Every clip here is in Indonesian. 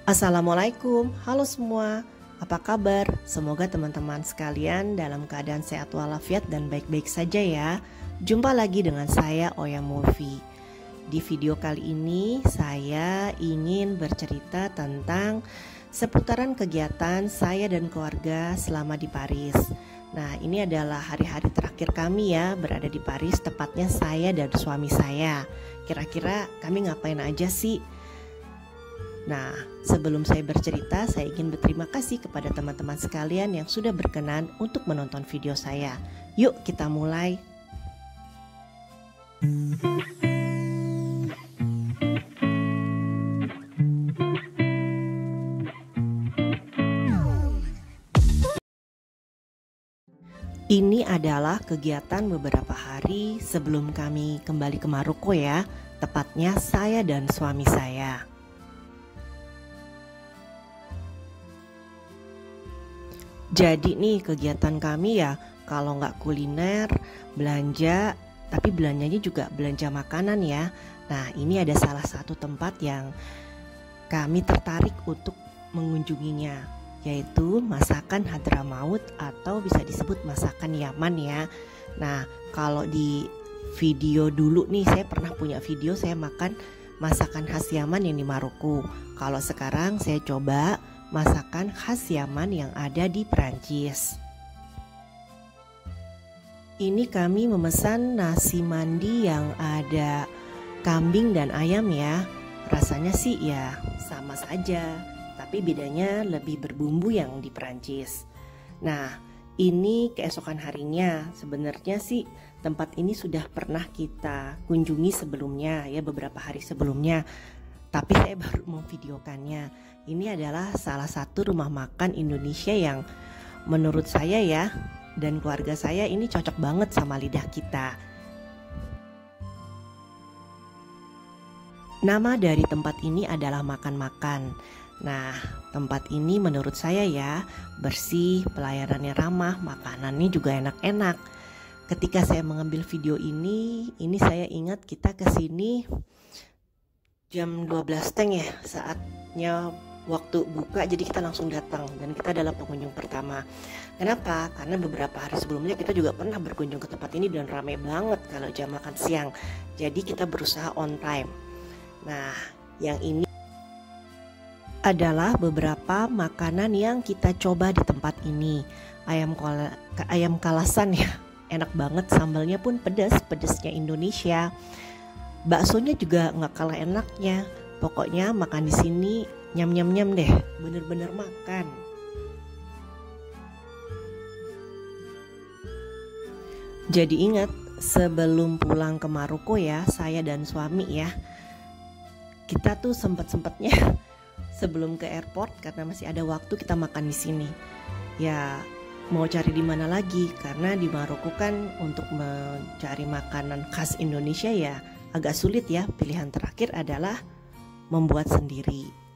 Assalamualaikum, halo semua. Apa kabar? Semoga teman-teman sekalian dalam keadaan sehat walafiat dan baik-baik saja ya. Jumpa lagi dengan saya Oya Movie. Di video kali ini saya ingin bercerita tentang seputaran kegiatan saya dan keluarga selama di Paris. Nah, ini adalah hari-hari terakhir kami ya berada di Paris, tepatnya saya dan suami saya. Kira-kira kami ngapain aja sih? Nah, sebelum saya bercerita, saya ingin berterima kasih kepada teman-teman sekalian yang sudah berkenan untuk menonton video saya. Yuk kita mulai. Ini adalah kegiatan beberapa hari sebelum kami kembali ke Maroko ya, tepatnya saya dan suami saya. Jadi nih kegiatan kami ya kalau nggak kuliner, belanja, tapi belanjanya juga belanja makanan ya. Nah ini ada salah satu tempat yang kami tertarik untuk mengunjunginya, yaitu masakan Hadramaut atau bisa disebut masakan Yaman ya. Nah kalau di video dulu nih saya pernah punya video saya makan masakan khas Yaman yang di Maroko. Kalau sekarang saya coba masakan khas Yaman yang ada di Perancis. Ini kami memesan nasi mandi yang ada kambing dan ayam ya. Rasanya sih ya sama saja, tapi bedanya lebih berbumbu yang di Perancis. Nah, ini keesokan harinya. Sebenarnya sih tempat ini sudah pernah kita kunjungi sebelumnya ya, beberapa hari sebelumnya. Tapi saya baru memvideokannya. Ini adalah salah satu rumah makan Indonesia yang menurut saya ya dan keluarga saya ini cocok banget sama lidah kita. Nama dari tempat ini adalah Makan-Makan. Nah, tempat ini menurut saya ya bersih, pelayanannya ramah, makanannya juga enak-enak. Ketika saya mengambil video ini saya ingat kita kesini jam 12 ya, saatnya waktu buka, jadi kita langsung datang dan kita adalah pengunjung pertama. Kenapa? Karena beberapa hari sebelumnya kita juga pernah berkunjung ke tempat ini dan ramai banget kalau jam makan siang. Jadi kita berusaha on time. Nah, yang ini adalah beberapa makanan yang kita coba di tempat ini. Ayam kalasan ya, enak banget, sambalnya pun pedesnya Indonesia. Baksonya juga nggak kalah enaknya. Pokoknya makan di sini nyam deh, bener-bener makan. Jadi ingat, sebelum pulang ke Maroko ya, saya dan suami ya, kita tuh sempet-sempetnya sebelum ke airport karena masih ada waktu kita makan di sini. Ya mau cari di mana lagi, karena di Maroko kan untuk mencari makanan khas Indonesia ya agak sulit ya. Pilihan terakhir adalah membuat sendiri.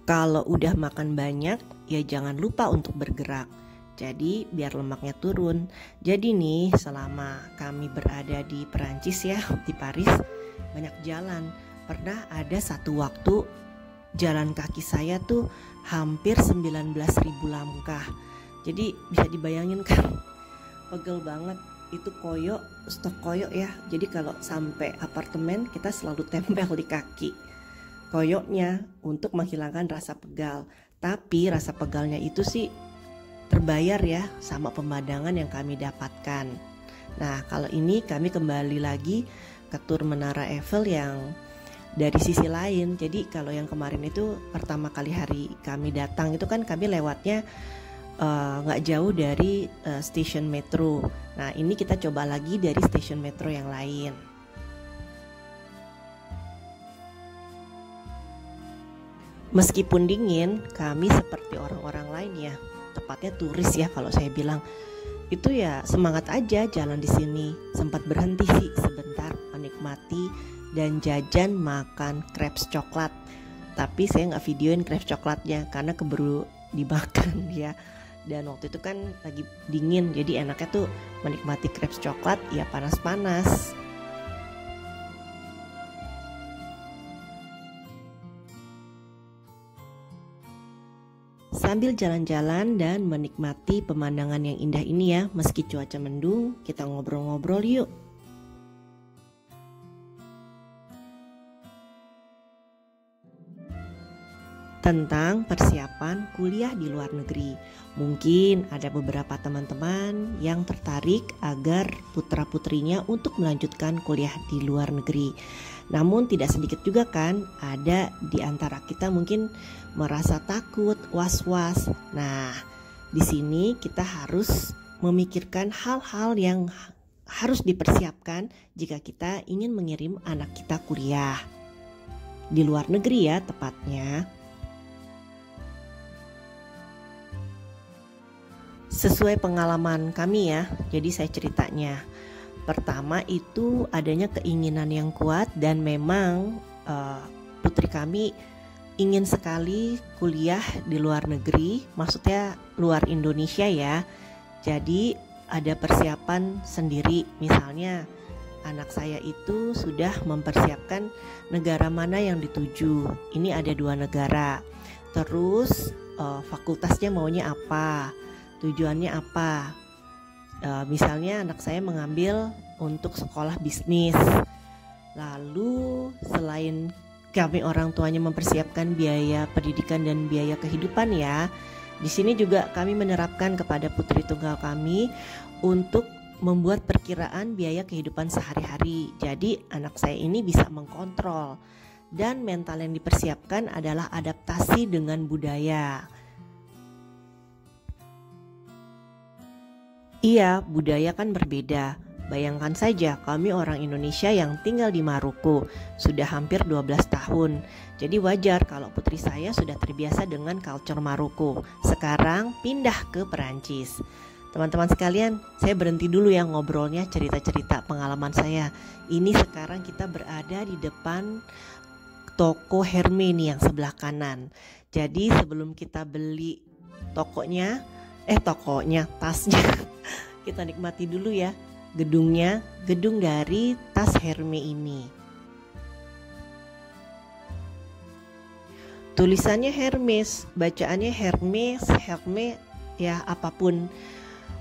Kalau udah makan banyak, ya jangan lupa untuk bergerak. Jadi biar lemaknya turun. Jadi nih selama kami berada di Perancis ya, di Paris, banyak jalan. Pernah ada satu waktu jalan kaki saya tuh hampir 19.000 langkah. Jadi bisa dibayangin kan, pegel banget. Itu stok koyo ya. Jadi kalau sampai apartemen kita selalu tempel di kaki koyoknya untuk menghilangkan rasa pegal. Tapi rasa pegalnya itu sih terbayar ya sama pemandangan yang kami dapatkan. Nah kalau ini kami kembali lagi ke tur Menara Eiffel yang dari sisi lain. Jadi kalau yang kemarin itu pertama kali hari kami datang itu kan kami lewatnya nggak jauh dari stasiun metro. Nah ini kita coba lagi dari stasiun metro yang lain. Meskipun dingin, kami seperti orang-orang lain ya, tepatnya turis ya kalau saya bilang. Itu ya semangat aja jalan di sini. Sempat berhenti sih sebentar menikmati dan jajan makan crepes coklat. Tapi saya nggak videoin crepes coklatnya karena keburu dimakan ya. Dan waktu itu kan lagi dingin, jadi enaknya tuh menikmati crepes coklat ya panas-panas. sambil jalan-jalan dan menikmati pemandangan yang indah ini ya. Meski cuaca mendung, kita ngobrol-ngobrol yuk. Tentang persiapan kuliah di luar negeri. Mungkin ada beberapa teman-teman yang tertarik agar putra-putrinya untuk melanjutkan kuliah di luar negeri. Namun tidak sedikit juga kan ada di antara kita mungkin merasa takut, was-was. Nah, di sini kita harus memikirkan hal-hal yang harus dipersiapkan jika kita ingin mengirim anak kita kuliah di luar negeri ya tepatnya. Sesuai pengalaman kami ya, jadi saya ceritanya. Pertama itu adanya keinginan yang kuat dan memang putri kami ingin sekali kuliah di luar negeri, maksudnya luar Indonesia ya. Jadi ada persiapan sendiri, misalnya anak saya itu sudah mempersiapkan negara mana yang dituju. Ini ada 2 negara. Terus fakultasnya maunya apa? Tujuannya apa? Misalnya anak saya mengambil untuk sekolah bisnis. Lalu selain kami orang tuanya mempersiapkan biaya pendidikan dan biaya kehidupan ya, di sini juga kami menerapkan kepada putri tunggal kami untuk membuat perkiraan biaya kehidupan sehari-hari. Jadi anak saya ini bisa mengkontrol. Dan mental yang dipersiapkan adalah adaptasi dengan budaya. Iya, budaya kan berbeda. Bayangkan saja kami orang Indonesia yang tinggal di Maroko sudah hampir 12 tahun. Jadi wajar kalau putri saya sudah terbiasa dengan culture Maroko. Sekarang pindah ke Perancis. Teman-teman sekalian, saya berhenti dulu ya ngobrolnya, cerita-cerita pengalaman saya. Ini sekarang kita berada di depan toko Hermès nih yang sebelah kanan. Jadi sebelum kita beli tasnya kita nikmati dulu ya gedung dari tas Hermès ini. Tulisannya Hermès, bacaannya Hermès ya, apapun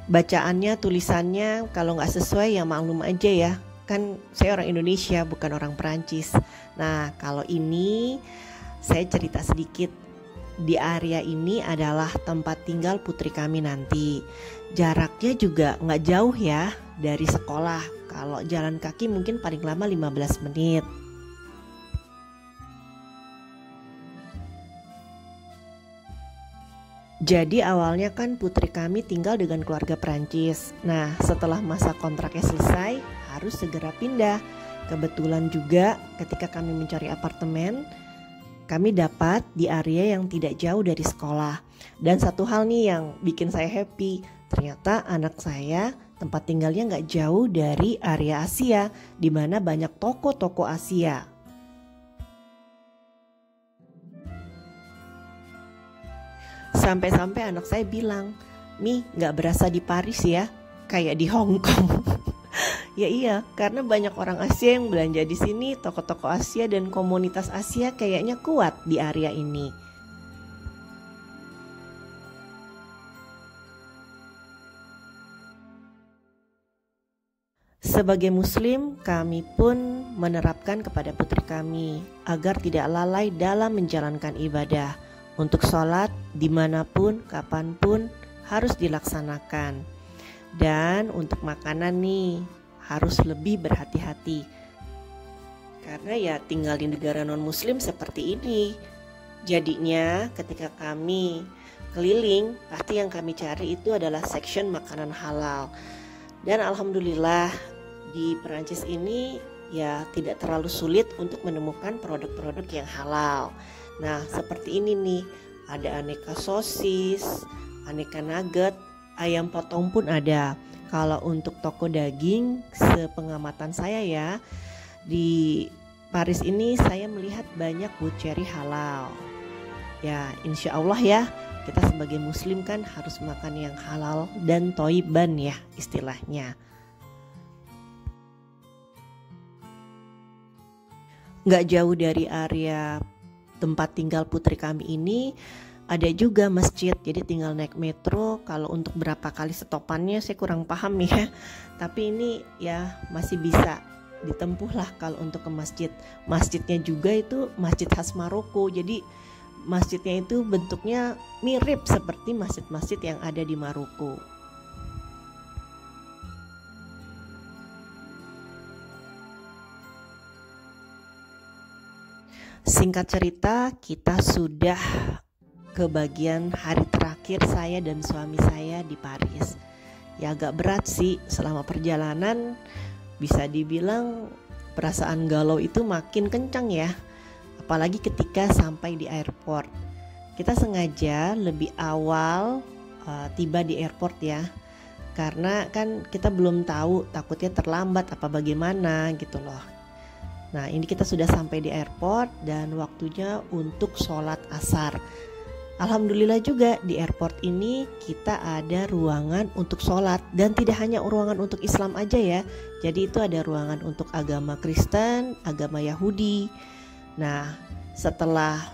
bacaannya, tulisannya kalau nggak sesuai ya maklum aja ya, kan saya orang Indonesia bukan orang Perancis. Nah kalau ini saya cerita sedikit. Di area ini adalah tempat tinggal putri kami nanti. Jaraknya juga nggak jauh ya dari sekolah. Kalau jalan kaki mungkin paling lama 15 menit. Jadi awalnya kan putri kami tinggal dengan keluarga Perancis. Nah setelah masa kontraknya selesai harus segera pindah. Kebetulan juga ketika kami mencari apartemen, kami dapat di area yang tidak jauh dari sekolah. Dan satu hal nih yang bikin saya happy, ternyata anak saya tempat tinggalnya nggak jauh dari area Asia, di mana banyak toko-toko Asia. Sampai-sampai anak saya bilang, "Mi, nggak berasa di Paris ya, kayak di Hong Kong." Ya iya, karena banyak orang Asia yang belanja di sini, toko-toko Asia dan komunitas Asia kayaknya kuat di area ini. Sebagai muslim, kami pun menerapkan kepada putri kami agar tidak lalai dalam menjalankan ibadah. Untuk sholat dimanapun, kapanpun harus dilaksanakan. Dan untuk makanan nih, harus lebih berhati-hati karena ya tinggal di negara non muslim seperti ini. Jadinya ketika kami keliling, pasti yang kami cari itu adalah section makanan halal. Dan alhamdulillah di Perancis ini ya tidak terlalu sulit untuk menemukan produk-produk yang halal. Nah seperti ini nih, ada aneka sosis, aneka nugget, ayam potong pun ada. Kalau untuk toko daging, sepengamatan saya ya, di Paris ini saya melihat banyak butchery halal. Ya insya Allah ya, kita sebagai muslim kan harus makan yang halal dan toiban ya istilahnya. Gak jauh dari area tempat tinggal putri kami ini, ada juga masjid, jadi tinggal naik metro. Kalau untuk berapa kali stopannya saya kurang paham ya, tapi ini ya masih bisa ditempuh lah kalau untuk ke masjid. Masjidnya juga itu masjid khas Maroko, jadi masjidnya itu bentuknya mirip seperti masjid-masjid yang ada di Maroko. Singkat cerita, kita sudah ke bagian hari terakhir saya dan suami saya di Paris. Ya agak berat sih selama perjalanan, bisa dibilang perasaan galau itu makin kencang ya. Apalagi ketika sampai di airport. Kita sengaja lebih awal tiba di airport ya. Karena kan kita belum tahu, takutnya terlambat apa bagaimana gitu loh. Nah ini kita sudah sampai di airport dan waktunya untuk sholat asar. Alhamdulillah juga di airport ini kita ada ruangan untuk sholat. Dan tidak hanya ruangan untuk Islam aja ya. Jadi itu ada ruangan untuk agama Kristen, agama Yahudi. Nah setelah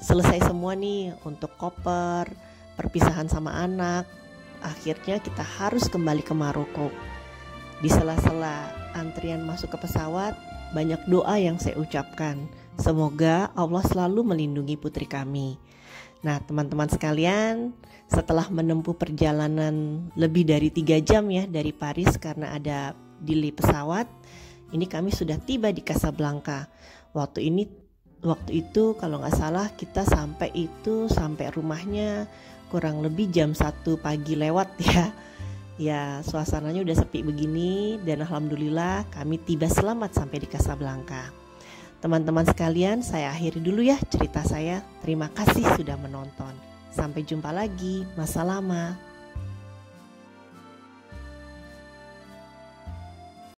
selesai semua nih untuk koper, perpisahan sama anak, akhirnya kita harus kembali ke Maroko. Di sela-sela antrian masuk ke pesawat, banyak doa yang saya ucapkan. Semoga Allah selalu melindungi putri kami. Nah teman-teman sekalian, setelah menempuh perjalanan lebih dari 3 jam ya dari Paris karena ada delay pesawat, ini kami sudah tiba di Casablanca. Waktu itu kalau nggak salah kita sampai rumahnya kurang lebih jam 1 pagi lewat ya. Ya suasananya udah sepi begini dan alhamdulillah kami tiba selamat sampai di Casablanca. Teman-teman sekalian, saya akhiri dulu ya cerita saya. Terima kasih sudah menonton. Sampai jumpa lagi. Masalama.